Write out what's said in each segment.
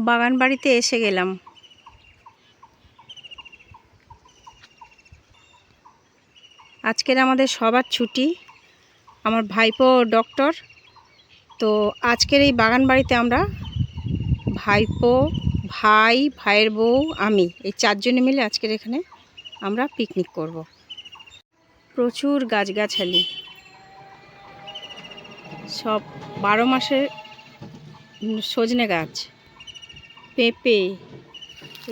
বাগান বাড়িতে এসে গেলাম। আজকের আমাদের সবার ছুটি, আমার ভাইপো ডক্টর। তো আজকের এই বাগান বাড়িতে আমরা ভাইপো, ভাই, ভাইয়ের বউ, আমি এই চারজনে মিলে আজকের এখানে আমরা পিকনিক করব। প্রচুর গাছগাছালি, সব 12 মাসের সজনে গাছ, পেঁপে,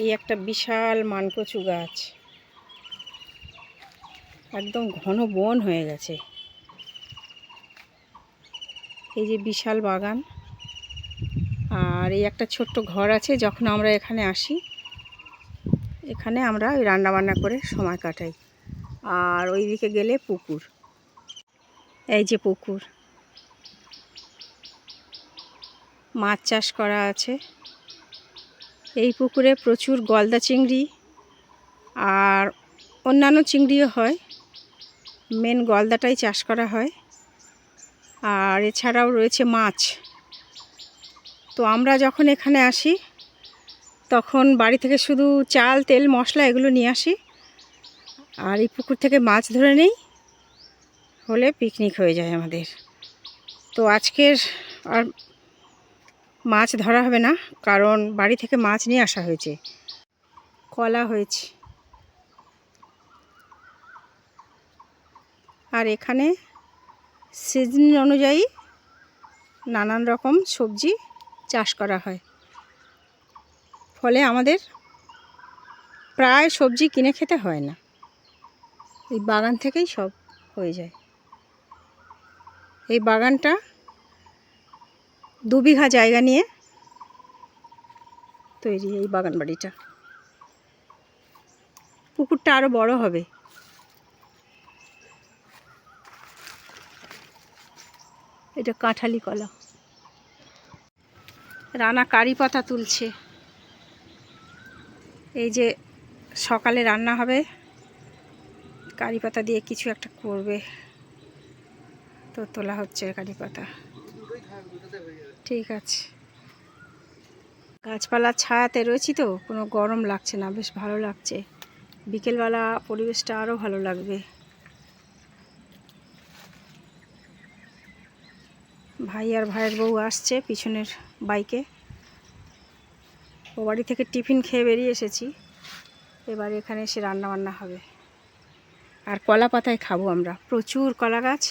এই একটা বিশাল মানকচু গাছ, একদম ঘন বন হয়ে গেছে। এই যে বিশাল বাগান, আর এই একটা ছোট্ট ঘর আছে। যখন আমরা এখানে আসি, এখানে আমরা ওই রান্নাবান্না করে সময় কাটাই। আর ওই দিকে গেলে পুকুর, এই যে পুকুর, মাছ চাষ করা আছে। এই পুকুরে প্রচুর গলদা চিংড়ি আর অন্যান্য চিংড়িও হয়, মেন গলদাটাই চাষ করা হয়। আর এছাড়াও রয়েছে মাছ। তো আমরা যখন এখানে আসি তখন বাড়ি থেকে শুধু চাল, তেল, মশলা এগুলো নিয়ে আসি, আর এই পুকুর থেকে মাছ ধরে নেই, হলে পিকনিক হয়ে যায় আমাদের। তো আজকের আর মাছ ধরা হবে না, কারণ বাড়ি থেকে মাছ নিয়ে আসা হয়েছে। কলা হয়েছে, আর এখানে সিজন অনুযায়ী নানান রকম সবজি চাষ করা হয়, ফলে আমাদের প্রায় সবজি কিনে খেতে হয় না, এই বাগান থেকেই সব হয়ে যায়। এই বাগানটা 2 বিঘা জায়গা নিয়ে তৈরি এই বাগান বাড়িটা। পুকুরটা আরও বড় হবে। এটা কাঁঠালি কলা। রানা কারি পাতা তুলছে। এই যে সকালে রান্না হবে, কারি পাতা দিয়ে কিছু একটা করবে, তো তোলা হচ্ছে কারি পাতা। ঠিক আছে, গাছপালার ছায়াতে রয়েছি তো কোনো গরম লাগছে না, বেশ ভালো লাগছে। বিকেলবেলা পরিবেশটা আরও ভালো লাগবে। ভাই আর ভাইয়ের বউ আসছে পিছনের বাইকে। ও বাড়ি থেকে টিফিন খেয়ে বেরিয়ে এসেছি, এবার এখানে এসে রান্না বান্না হবে। আর কলা পাতায় খাবো আমরা, প্রচুর কলা গাছ।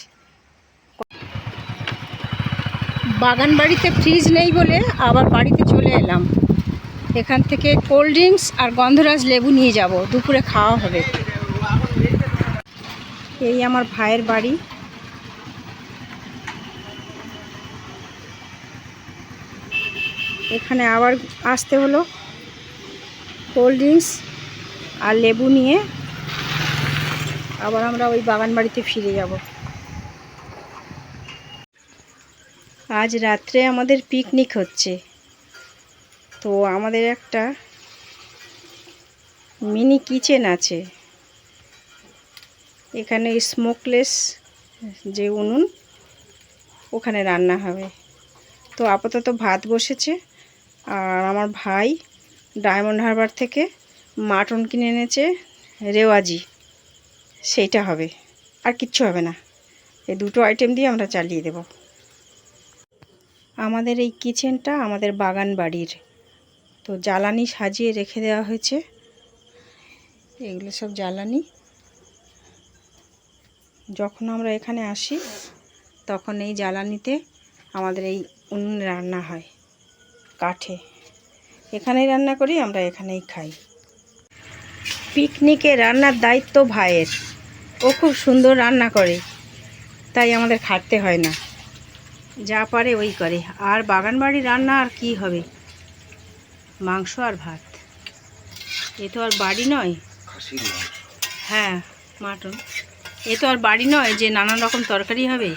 বাগান বাড়িতে ফ্রিজ নেই বলে আবার বাড়িতে চলে এলাম। এখান থেকে কোল্ড ড্রিঙ্কস আর গন্ধরাজ লেবু নিয়ে যাব, দুপুরে খাওয়া হবে। এই আমার ভাইয়ের বাড়ি। এখানে আবার আসতে হলো কোল্ড ড্রিঙ্কস আর লেবু নিয়ে, আবার আমরা ওই বাগান বাড়িতে ফিরে যাব। আজ রাত্রে আমাদের পিকনিক হচ্ছে। তো আমাদের একটা মিনি কিচেন আছে, এখানে স্মোকলেস যে উনুন, ওখানে রান্না হবে। তো আপাতত ভাত বসেছে, আর আমার ভাই ডায়মন্ড হারবার থেকে মাটন কিনে এনেছে, রেওয়াজি, সেইটা হবে, আর কিচ্ছু হবে না। এই দুটো আইটেম দিয়ে আমরা চালিয়ে দেব। আমাদের এই কিচেনটা আমাদের বাগান বাড়ির, তো জ্বালানি সাজিয়ে রেখে দেওয়া হয়েছে। এগুলো সব জ্বালানি। যখন আমরা এখানে আসি তখন এই জ্বালানিতে আমাদের এই উনুনে রান্না হয়, কাঠে। এখানেই রান্না করি, আমরা এখানেই খাই। পিকনিকে রান্নার দায়িত্ব ভাইয়ের, ও খুব সুন্দর রান্না করে, তাই আমাদের খাটতে হয় না, যা পারে ওই করে। আর বাগান বাড়ির রান্না আর কি হবে, মাংস আর ভাত। এ তো আর বাড়ি নয়। হ্যাঁ, মাটন। এ তো আর বাড়ি নয় যে নানান রকম তরকারি হবে।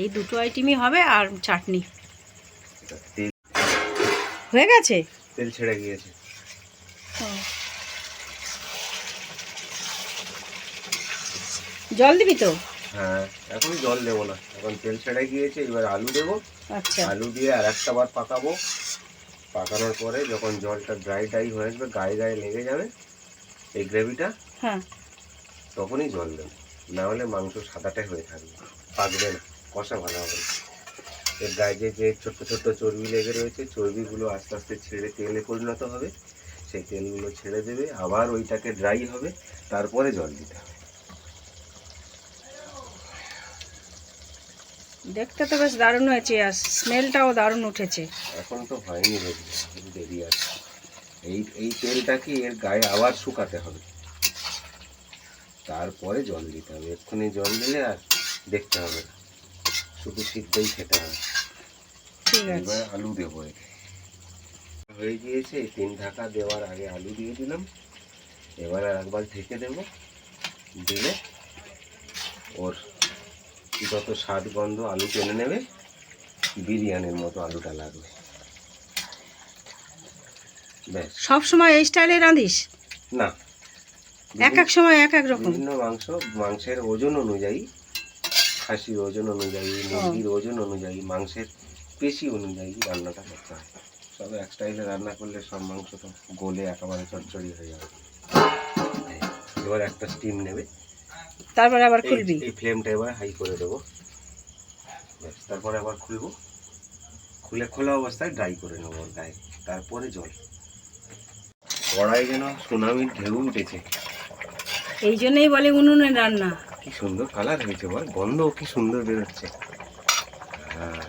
এই দুটো আইটেমই হবে, আর চাটনি। হয়ে গেছে, তেল ছেড়ে গিয়েছে। জল দিবি তো? হ্যাঁ, এখন জল দেবো না, এখন তেল ছেড়ে গিয়েছে। এবার আলু দেবো, আচ্ছা। আলু দিয়ে আর একটা বার পাকাবো। পাকানোর পরে যখন জলটা ড্রাই হয়ে আসবে, গায়ে গায়ে লেগে যাবে এই গ্রেভিটা, হ্যাঁ। তখনই জল দেবো। না হলে মাংস সাদাটাই হয়ে থাকবে, পাকবে না, কষা ভালো হবে না। এর গায়ে যে ছোট্ট ছোট্ট চর্বি লেগে রয়েছে, চর্বিগুলো আস্তে আস্তে ছেড়ে তেলে পরিণত হবে। সেই তেলগুলো ছেড়ে দেবে, আবার ওইটাকে ড্রাই হবে, তারপরে জল দিতে হবে। দেখতে তো বেশ দারুণ হয়েছে, আর স্মেলটাও দারুণ উঠেছে। এখন তো হয়নি, দেরি আছে। এই তেলটাকে এর গায়ে আবার শুকাতে হবে, তারপরে জল দিতে হবে। এক্ষুনি জল দিলে আর দেখতে হবে না, শুধু সিদ্ধই খেতে হবে। ঠিক আছে। এবার আলু দেবো। হয়ে গিয়েছে, 3 ঢাকা দেওয়ার আগে আলু দিয়ে দিলাম। এবার আর একবার ঢেকে দেবো, দিলে ওর যত স্বাদ গন্ধ আলু টেনে নেবে, বিরিয়ানির মতো আলুটা লাগবে। ব্যাস। সব সময় এই স্টাইলে রাঁধিস? না, এক এক সময় এক এক রকম। বিভিন্ন মাংসের ওজন অনুযায়ী, খাসির ওজন অনুযায়ী, মুরগির ওজন অনুযায়ী, মাংসের পেশি অনুযায়ী রান্নাটা করতে হয়। সব এক স্টাইলে রান্না করলে সব মাংস তো গলে একেবারে চচ্চড়ি হয়ে যাবে। এবার একটা স্টিম নেবে, তারপরে আবার খুলবি। এই ফ্লেমটা এবার হাই করে দেবো। ব্যাস, তারপরে আবার খুলবো, খুলে খোলা অবস্থায় ড্রাই করে নেবো ওর গায়ে, তারপরে জল। কড়াই যেন সুনামির ঢেউ উঠেছে। এই জন্যই বলে উনুনের রান্না। কি সুন্দর কালার হয়েছে বল, গন্ধও কি সুন্দর বেরোচ্ছে। হ্যাঁ,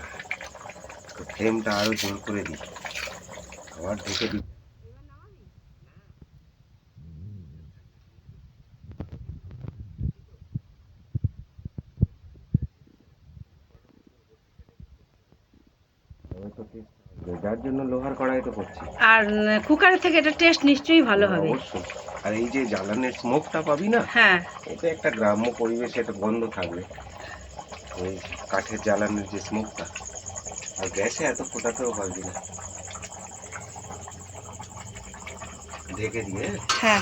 ফ্লেমটা আরো জোর করে দিই, আবার ঢেকে দিই। যার জন্য লোহার কড়াই তো করছি। আর কুকারের থেকে এটা টেস্ট নিশ্চয়ই ভালো হবে। অবশ্যই। আর এই যে জ্বালানের স্মোকটা পাবি না, হ্যাঁ, এটা একটা গ্রাম্য পরিবেশে একটা গন্ধ থাকবে, ওই কাঠের জ্বালানির যে স্মোকটা। আর গ্যাসে এত ফোটাতেও পারবি না। ঢেকে দিয়ে হ্যাঁ।